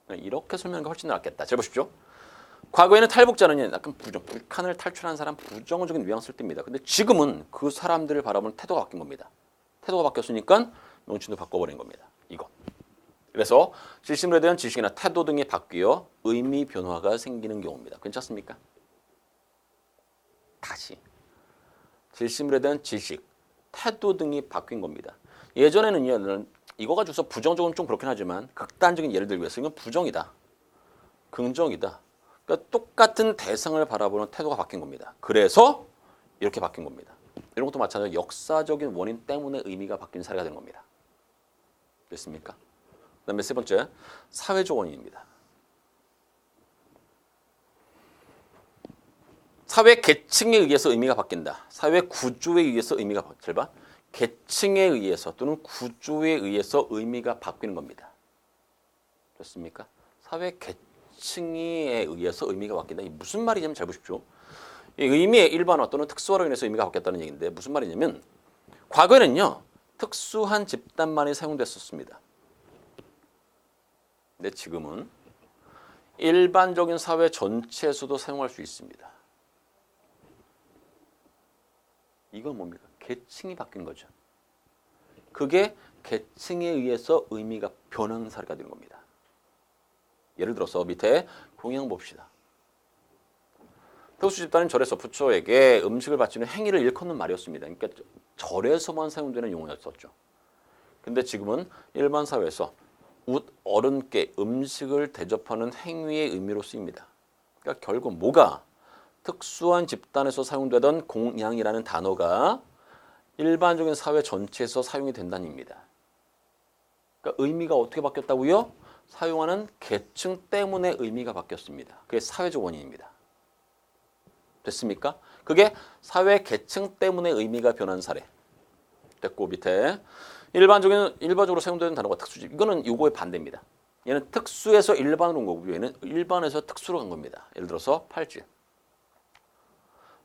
이렇게 설명하는 게 훨씬 낫겠다. 잘 보십시오. 과거에는 탈북자는 약간 북한을 탈출한 사람 부정적인 뉘앙스를 띱니다. 근데 지금은 그 사람들을 바라보는 태도가 바뀐 겁니다. 태도가 바뀌었으니까 명칭도 바꿔버린 겁니다. 이거. 그래서 지시물에 대한 지식이나 태도 등이 바뀌어 의미 변화가 생기는 경우입니다. 괜찮습니까? 다시. 지시물에 대한 지식, 태도 등이 바뀐 겁니다. 예전에는요, 이거 가지고서 부정적으로 좀 그렇긴 하지만 극단적인 예를 들기 위해서 이건 부정이다, 긍정이다. 그러니까 똑같은 대상을 바라보는 태도가 바뀐 겁니다. 그래서 이렇게 바뀐 겁니다. 이런 것도 마찬가지로 역사적인 원인 때문에 의미가 바뀐 사례가 된 겁니다. 됐습니까? 그다음에 세 번째, 사회적 원인입니다. 사회 계층에 의해서 의미가 바뀐다. 사회 구조에 의해서 의미가 잘 봐. 계층에 의해서 또는 구조에 의해서 의미가 바뀌는 겁니다. 됐습니까? 사회 계층에 의해서 의미가 바뀐다. 이게 무슨 말이냐면 잘 보십시오. 이 의미의 일반화 또는 특수화로 인해서 의미가 바뀌었다는 얘기인데 무슨 말이냐면 과거에는요. 특수한 집단만이 사용됐었습니다. 근데 지금은 일반적인 사회 전체에서도 사용할 수 있습니다. 이건 뭡니까? 계층이 바뀐 거죠. 그게 계층에 의해서 의미가 변하는 사례가 되는 겁니다. 예를 들어서 밑에 공양 봅시다. 특수 집단인 절에서 부처에게 음식을 바치는 행위를 일컫는 말이었습니다. 그러니까 절에서만 사용되는 용어였었죠. 근데 지금은 일반 사회에서 어른께 음식을 대접하는 행위의 의미로 쓰입니다. 그러니까 결국 뭐가? 특수한 집단에서 사용되던 공양이라는 단어가 일반적인 사회 전체에서 사용이 된다는 얘기입니다. 그러니까 의미가 어떻게 바뀌었다고요? 사용하는 계층 때문에 의미가 바뀌었습니다. 그게 사회적 원인입니다. 됐습니까? 그게 사회 계층 때문에 의미가 변한 사례. 됐고 밑에 일반적으로 사용되는 단어가 특수집. 이거는 요거의 반대입니다. 얘는 특수에서 일반으로 온 거고요. 얘는 일반에서 특수로 간 겁니다. 예를 들어서 팔찌.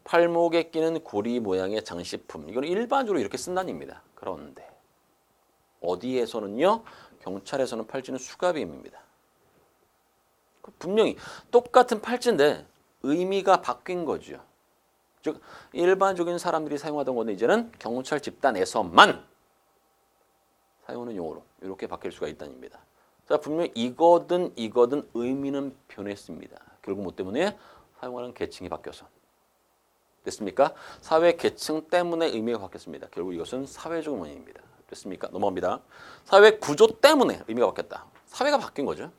팔목에 끼는 고리 모양의 장식품. 이건 일반적으로 이렇게 쓴다는 얘기입니다. 그런데 어디에서는요? 경찰에서는 팔찌는 수갑임입니다. 분명히 똑같은 팔찌인데 의미가 바뀐 거죠. 즉 일반적인 사람들이 사용하던 건데 이제는 경찰 집단에서만 사용하는 용어로 이렇게 바뀔 수가 있다는 얘기입니다. 자, 분명히 이거든 의미는 변했습니다. 결국 뭐 때문에? 사용하는 계층이 바뀌어서. 됐습니까? 사회 계층 때문에 의미가 바뀌었습니다. 결국 이것은 사회적 원인입니다. 됐습니까? 넘어갑니다. 사회 구조 때문에 의미가 바뀌었다. 사회가 바뀐 거죠.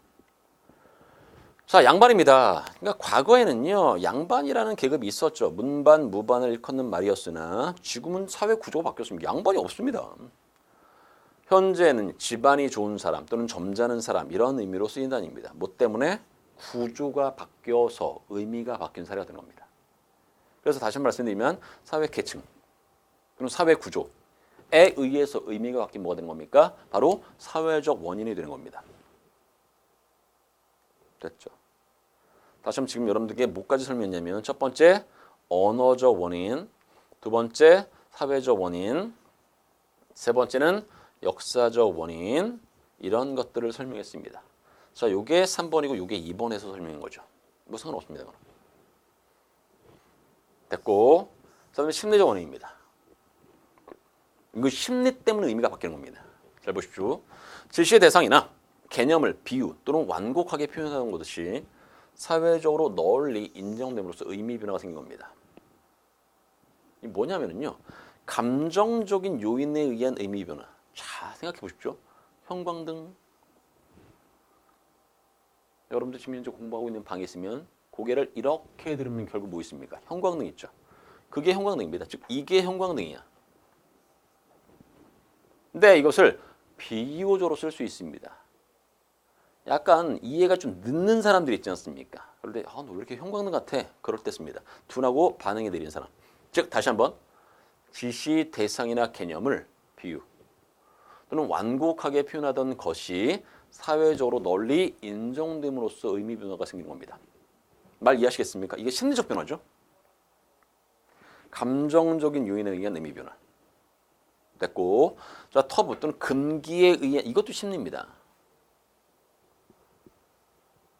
자, 양반입니다. 그러니까 과거에는요, 양반이라는 계급이 있었죠. 문반, 무반을 일컫는 말이었으나 지금은 사회 구조가 바뀌었습니다. 양반이 없습니다. 현재는 집안이 좋은 사람 또는 점잖은 사람 이런 의미로 쓰인다입니다. 뭐 때문에 구조가 바뀌어서 의미가 바뀐 사례가 된 겁니다. 그래서 다시 한번 말씀드리면 사회 계층 또는 사회 구조에 의해서 의미가 바뀐 뭐가 되는 겁니까? 바로 사회적 원인이 되는 겁니다. 됐죠? 다시 한번 지금 여러분들께 뭐까지 설명했냐면 첫 번째 언어적 원인, 두 번째 사회적 원인, 세 번째는 역사적 원인 이런 것들을 설명했습니다. 자, 요게 3번이고 요게 2번에서 설명한 거죠. 뭐 상관없습니다. 됐고, 자, 그다음에 심리적 원인입니다. 이거 심리 때문에 의미가 바뀌는 겁니다. 잘 보십시오. 질시의 대상이나 개념을 비유 또는 완곡하게 표현하는 것이 사회적으로 널리 인정됨으로써 의미 변화가 생긴 겁니다. 이 뭐냐면요, 감정적인 요인에 의한 의미 변화. 자, 생각해 보십시오. 형광등. 여러분들 지금 현재 공부하고 있는 방에 있으면 고개를 이렇게 들으면 결국 뭐 있습니까? 형광등 있죠. 그게 형광등입니다. 즉 이게 형광등이야. 근데 이것을 비유어적으로 쓸 수 있습니다. 약간 이해가 좀 늦는 사람들이 있지 않습니까? 그런데 너 왜 이렇게 형광등 같아? 그럴 때 씁니다. 둔하고 반응이 느린 사람. 즉 다시 한번 지시 대상이나 개념을 비유 또는 완곡하게 표현하던 것이 사회적으로 널리 인정됨으로써 의미 변화가 생기는 겁니다. 말 이해하시겠습니까? 이게 심리적 변화죠. 감정적인 요인에 의한 의미 변화. 됐고, 자, 터부 또는 금기에 의한 이것도 심리입니다.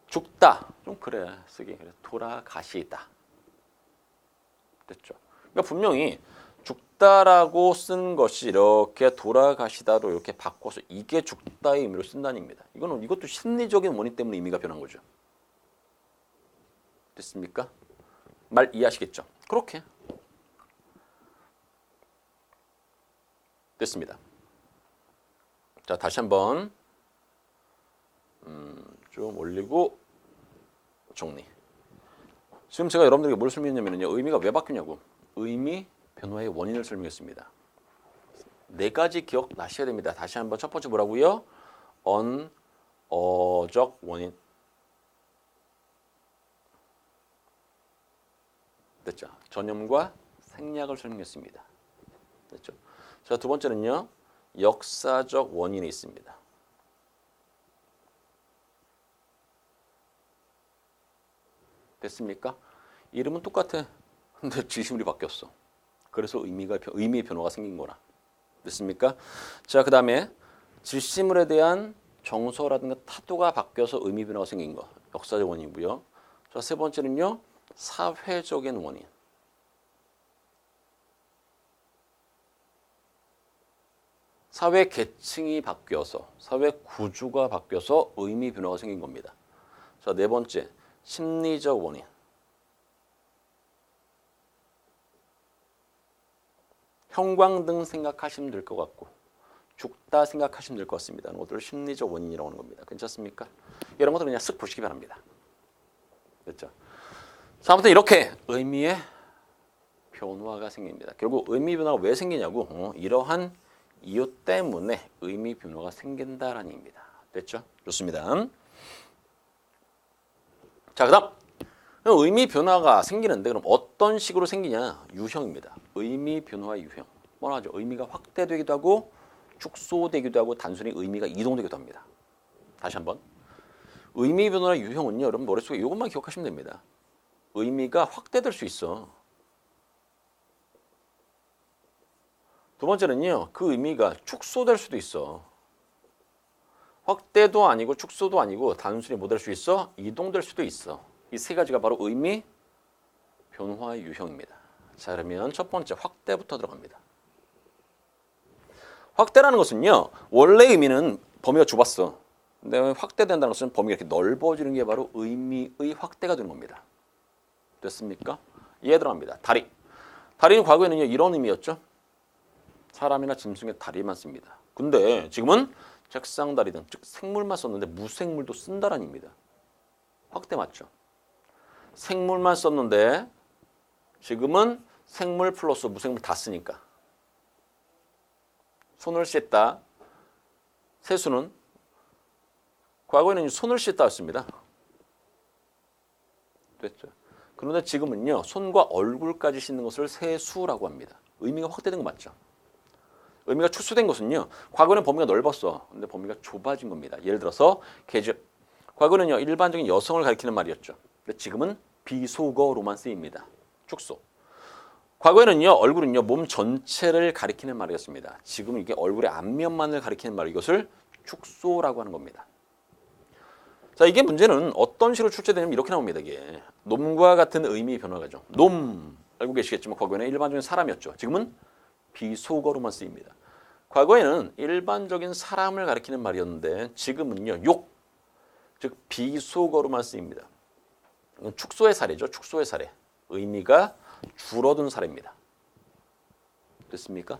죽다 좀 그래 쓰기 그래 돌아가시다. 됐죠. 그러니까 분명히 죽다라고 쓴 것이 이렇게 돌아가시다로 이렇게 바꿔서 이게 죽다의 의미로 쓴다입니다. 이것도 심리적인 원인 때문에 의미가 변한 거죠. 됐습니까? 말 이해하시겠죠? 그렇게 됐습니다. 자, 다시 한번 좀 올리고 정리. 지금 제가 여러분들에게 뭘 설명했냐면요, 의미가 왜 바뀌냐고. 의미 변화의 원인을 설명했습니다. 네 가지 기억나셔야 됩니다. 다시 한번 첫 번째 뭐라고요? 언어적 원인. 됐죠? 전염과 생략을 설명했습니다. 됐죠? 자, 두 번째는요, 역사적 원인이 있습니다. 됐습니까? 이름은 똑같아. 근데 지시물이 바뀌었어. 그래서 의미의 변화가 생긴 거라. 됐습니까? 자, 그 다음에 지시물에 대한 정서라든가 타도가 바뀌어서 의미 변화가 생긴 거. 역사적 원인이고요. 자, 세 번째는요, 사회적인 원인. 사회 계층이 바뀌어서, 사회 구조가 바뀌어서 의미 변화가 생긴 겁니다. 자, 네 번째, 심리적 원인. 형광등 생각하시면 될 것 같고 죽다 생각하시면 될 것 같습니다. 이것들을 심리적 원인이라고 하는 겁니다. 괜찮습니까? 이런 것들 그냥 쓱 보시기 바랍니다. 됐죠? 자, 아무튼 이렇게 의미의 변화가 생깁니다. 결국 의미 변화가 왜 생기냐고 이러한 이유 때문에 의미 변화가 생긴다라는 얘기입니다. 됐죠? 좋습니다. 자, 그다음 의미 변화가 생기는데 그럼 어떤 식으로 생기냐? 유형입니다. 의미 변화의 유형. 뻔하죠. 의미가 확대되기도 하고 축소되기도 하고 단순히 의미가 이동되기도 합니다. 다시 한번. 의미 변화의 유형은요, 여러분 머릿속에 이것만 기억하시면 됩니다. 의미가 확대될 수 있어. 두 번째는요, 그 의미가 축소될 수도 있어. 확대도 아니고 축소도 아니고 단순히 뭐 될 수 있어? 이동될 수도 있어. 이 세 가지가 바로 의미 변화의 유형입니다. 자, 그러면 첫 번째 확대부터 들어갑니다. 확대라는 것은요, 원래 의미는 범위가 좁았어. 근데 확대된다는 것은 범위가 이렇게 넓어지는 게 바로 의미의 확대가 되는 겁니다. 됐습니까? 이해 들어갑니다. 다리. 다리는 과거에는요, 이런 의미였죠. 사람이나 짐승의 다리만 씁니다. 근데 지금은 책상 다리등 즉 생물만 썼는데 무생물도 쓴다라는 의미입니다. 확대 맞죠? 생물만 썼는데 지금은 생물 플러스 무생물 다 쓰니까 손을 씻다. 세수는 과거에는 손을 씻다였습니다. 됐죠? 그런데 지금은요. 손과 얼굴까지 씻는 것을 세수라고 합니다. 의미가 확대된 거 맞죠? 의미가 축소된 것은요. 과거에는 범위가 넓었어. 근데 범위가 좁아진 겁니다. 예를 들어서 계절. 과거는요. 일반적인 여성을 가리키는 말이었죠. 근데 지금은 비속어로만 쓰입니다. 축소. 과거에는요. 얼굴은요. 몸 전체를 가리키는 말이었습니다. 지금은 이게 얼굴의 앞면만을 가리키는 말. 이것을 축소라고 하는 겁니다. 자, 이게 문제는 어떤 식으로 출제되냐면 이렇게 나옵니다. 이게 놈과 같은 의미 변화가죠. 놈 알고 계시겠지만 과거에는 일반적인 사람이었죠. 지금은 비속어로만 쓰입니다. 과거에는 일반적인 사람을 가리키는 말이었는데 지금은요. 욕, 즉 비속어로만 쓰입니다. 이건 축소의 사례죠. 축소의 사례. 의미가 줄어든 사례입니다. 됐습니까?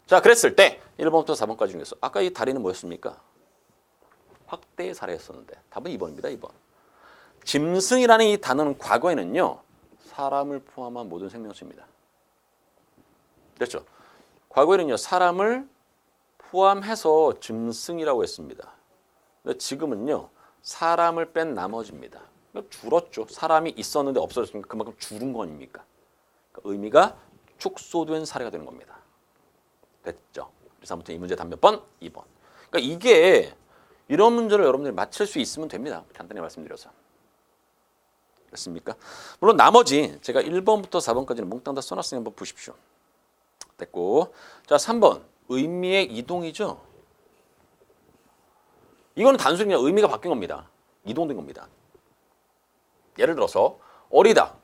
자, 그랬을 때 1번부터 4번까지 중에서 아까 이 다리는 뭐였습니까? 확대의 사례였었는데 답은 2번입니다. 2번. 짐승이라는 이 단어는 과거에는요. 사람을 포함한 모든 생명체입니다. 됐죠? 과거에는요. 사람을 포함해서 짐승이라고 했습니다. 근데 지금은요. 사람을 뺀 나머지입니다. 줄었죠. 사람이 있었는데 없어졌으니까 그만큼 줄은 거 아닙니까? 그러니까 의미가 축소된 사례가 되는 겁니다. 됐죠? 그래서 아무튼 이 문제 답 몇 번? 2번. 그러니까 이게 이런 문제를 여러분들이 맞힐 수 있으면 됩니다. 간단히 말씀드려서. 됐습니까? 물론 나머지 제가 1번부터 4번까지는 몽땅 다 써놨으니 한번 보십시오. 됐고. 자, 3번. 의미의 이동이죠. 이거는 단순히 그냥 의미가 바뀐 겁니다. 이동된 겁니다. 예를 들어서 어리다.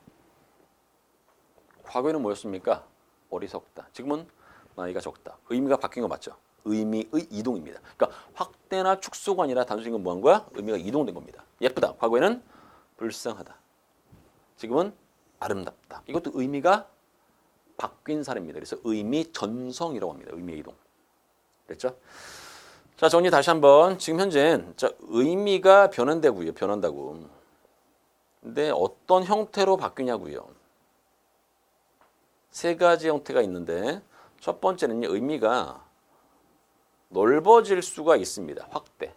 과거에는 뭐였습니까? 어리석다. 지금은 나이가 적다. 의미가 바뀐 거 맞죠? 의미의 이동입니다. 그러니까 확대나 축소가 아니라 단순히 건 뭐한 거야? 의미가 이동된 겁니다. 예쁘다. 과거에는 불쌍하다. 지금은 아름답다. 이것도 의미가 바뀐 사례입니다. 그래서 의미 전성이라고 합니다. 의미의 이동. 됐죠? 자, 정리 다시 한번. 지금 현재는 의미가 변한다고요. 변한다고. 근데 어떤 형태로 바뀌냐고요. 세 가지 형태가 있는데 첫 번째는 의미가 넓어질 수가 있습니다. 확대.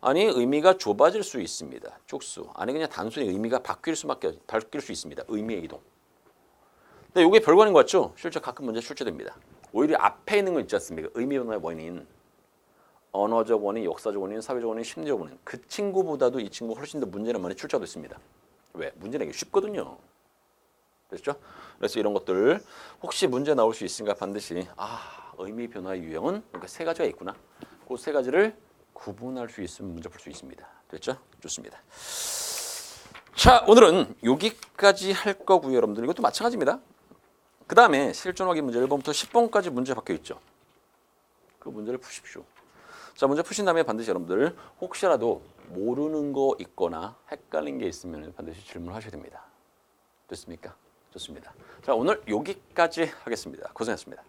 아니 의미가 좁아질 수 있습니다. 축소. 아니 그냥 단순히 의미가 바뀔 수 있습니다. 의미의 이동. 근데 이게 별거 아닌 것 같죠? 실제 가끔 문제 출제됩니다. 오히려 앞에 있는 거 있지 않습니까? 의미 변화의 원인. 언어적 원인, 역사적 원인, 사회적 원인, 심리적 원인. 그 친구보다도 이 친구가 훨씬 더 문제는 많이 출제됐습니다. 왜? 문제 내기 쉽거든요. 됐죠? 그래서 이런 것들 혹시 문제 나올 수 있으니까 반드시 의미 변화의 유형은 그러니까 세 가지가 있구나. 그 세 가지를 구분할 수 있으면 문제 풀 수 있습니다. 됐죠? 좋습니다. 자, 오늘은 여기까지 할 거고요, 여러분들. 이것도 마찬가지입니다. 그 다음에 실전 확인 문제 1번부터 10번까지 문제 박혀 있죠. 그 문제를 푸십시오. 자, 문제 푸신 다음에 반드시 여러분들 혹시라도 모르는 거 있거나 헷갈린 게 있으면 반드시 질문하셔야 됩니다. 됐습니까? 좋습니다. 자, 오늘 여기까지 하겠습니다. 고생했습니다.